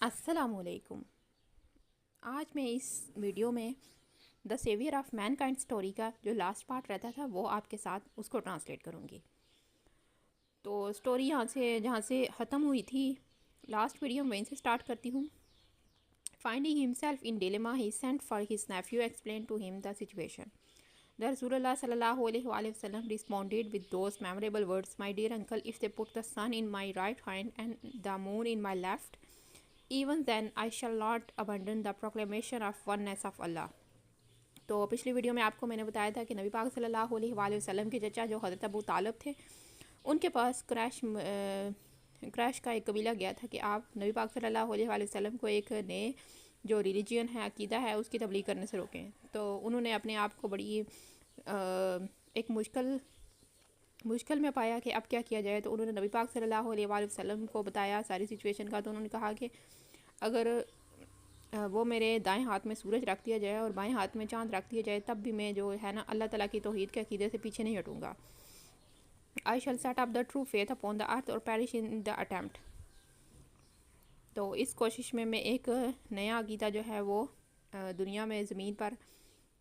السلام علیکم۔ آج میں اس ویڈیو میں the saviour of mankind story کا جو لاسٹ پارٹ رہتا تھا وہ آپ کے ساتھ اس کو ٹرانسلیٹ کروں گی۔ تو اسٹوری جہاں سے ختم ہوئی تھی لاسٹ ویڈیو میں وہیں سے سٹارٹ کرتی ہوں۔ Finding himself in dilemma he sent for his nephew explained to him the situation. The Rasulullah sallallahu alaihi wasallam responded with those memorable words, "My dear uncle, if they put the sun in my right hand and the moon in my left, even then I shall not abandon the proclamation of oneness of Allah." تو پچھلی video میں آپ کو میں نے بتایا تھا کہ نبی پاک صلی اللہ علیہ وآلہ وسلم کے چچا جو حضرت ابو طالب تھے، ان کے پاس قریش کا ایک قبیلہ گیا تھا کہ آپ نبی پاک صلی اللہ علیہ وآلہ وسلم کو ایک نئے جو ریلیجین ہے، عقیدہ ہے، اس کی تبلیغ کرنے سے روکیں۔ تو انہوں نے اپنے آپ کو بڑی ایک مشکل میں پایا کہ اب کیا کیا جائے۔ تو انہوں نے نبی پاک صلی اللہ علیہ وآلہ وسلم کو بتایا ساری سچویشن کا۔ تو انہوں نے کہا کہ اگر وہ میرے دائیں ہاتھ میں سورج رکھ دیا جائے اور بائیں ہاتھ میں چاند رکھ دیا جائے تب بھی میں جو ہے نا اللہ تعالیٰ کی توحید کے عقیدے سے پیچھے نہیں ہٹوں گا۔ I shall set up the true faith upon the earth or perish in the attempt. تو اس کوشش میں ایک نیا عقیدہ جو ہے وہ دنیا میں زمین پر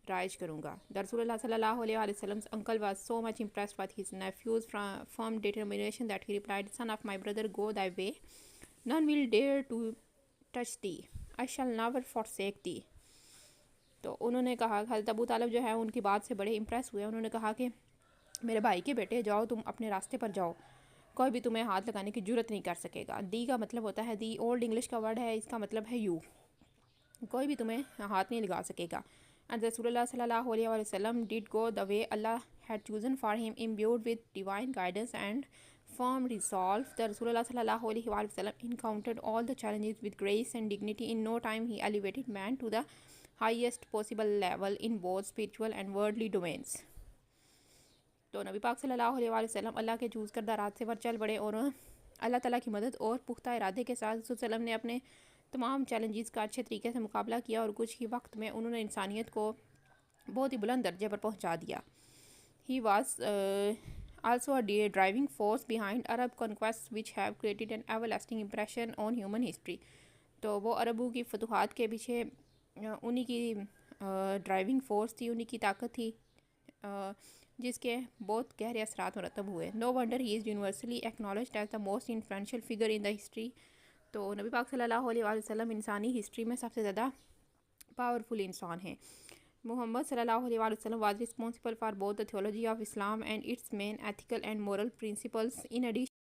رائج کروں گا۔ رسول اللہ صلی اللہ علیہ وسلم's uncle was so much impressed with his nephew's firm determination that he replied, "Son of my brother, go thy way. None will dare to touch thee. I shall never forsake thee." تو انہوں نے کہا، حضرت ابو طالب جو ہے ان کی بات سے بڑے امپریس ہوئے۔ انہوں نے کہا کہ میرے بھائی کے بیٹے جاؤ، تم اپنے راستے پر جاؤ، کوئی بھی تمہیں ہاتھ لگانے کی جرت نہیں کر سکے گا۔ دی کا مطلب ہوتا ہے، دی اولڈ انگلش کا ورڈ ہے، اس کا مطلب ہے یو، کوئی بھی تمہیں ہاتھ نہیں لگا سکے گا۔ And رسول اللہ صلی اللہ علیہ وسلم did go the way Allah had chosen for him, imbued with divine guidance and firm resolve. The رسول اللہ صلی اللہ علیہ وسلم encountered all the challenges with grace and dignity. In no time he elevated man to the highest possible level in both spiritual and worldly domains. تو نبی پاک صلی اللہ علیہ وسلم اللہ کے چوز کردہ راستے پر چل پڑے اور اللہ تعالیٰ کی مدد اور پختہ ارادے کے ساتھ رسول صلی اللہ علیہ وسلم نے اپنے تمام چیلنجز کا اچھے طریقے سے مقابلہ کیا اور کچھ ہی وقت میں انہوں نے انسانیت کو بہت ہی بلند درجے پر پہنچا دیا۔ He was also a driving force behind Arab conquests which have created an everlasting impression on human history. تو وہ عربوں کی فتوحات کے پیچھے انہی کی ڈرائیونگ فورس تھی، انہی کی طاقت تھی جس کے بہت گہرے اثرات مرتب ہوئے۔ No wonder he is universally acknowledged as the most influential figure in the history. تو نبی پاک صلی اللہ علیہ وسلم انسانی ہسٹری میں سب سے زیادہ پاورفل انسان ہیں۔ محمد صلی اللہ علیہ وسلم was responsible for both the theology of Islam and its main ethical and moral principles. In addition